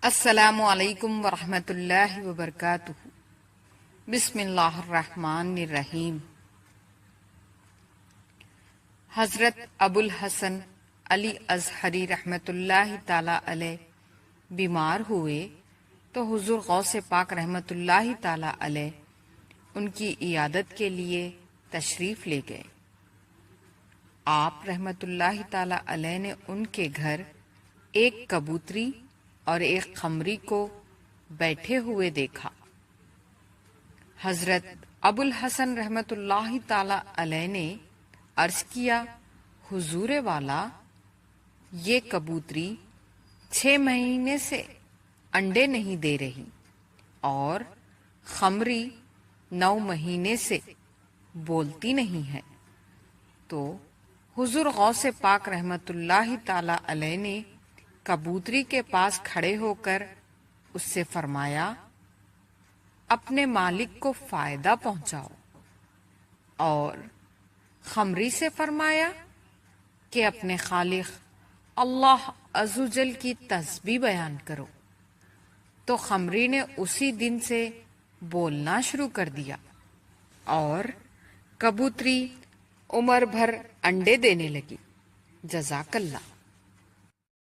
السلام علیکم ورحمۃ اللہ وبرکاتہ۔ بسم اللہ الرحمن الرحیم۔ حضرت ابو الحسن علی ازہری رحمۃ اللہ تعالی علیہ بیمار ہوئے تو حضور غوث پاک رحمۃ اللہ تعالی علیہ ان کی عیادت کے لیے تشریف لے گئے۔ آپ رحمۃ اللہ تعالی علیہ نے ان کے گھر ایک کبوتری اور ایک قمری کو بیٹھے ہوئے دیکھا۔ حضرت ابو الحسن رحمۃ اللہ تعالی علیہ نے عرض کیا، حضور والا، یہ کبوتری 6 مہینے سے انڈے نہیں دے رہی اور قمری 9 مہینے سے بولتی نہیں ہے۔ تو حضور غوث پاک رحمۃ اللہ تعالی علیہ نے کبوتری کے پاس کھڑے ہو کر اس سے فرمایا، اپنے مالک کو فائدہ پہنچاؤ، اور قمری سے فرمایا کہ اپنے خالق اللہ عز و جل کی تسبیح بیان کرو۔ تو قمری نے اسی دن سے بولنا شروع کر دیا اور کبوتری عمر بھر انڈے دینے لگی۔ جزاک اللہ۔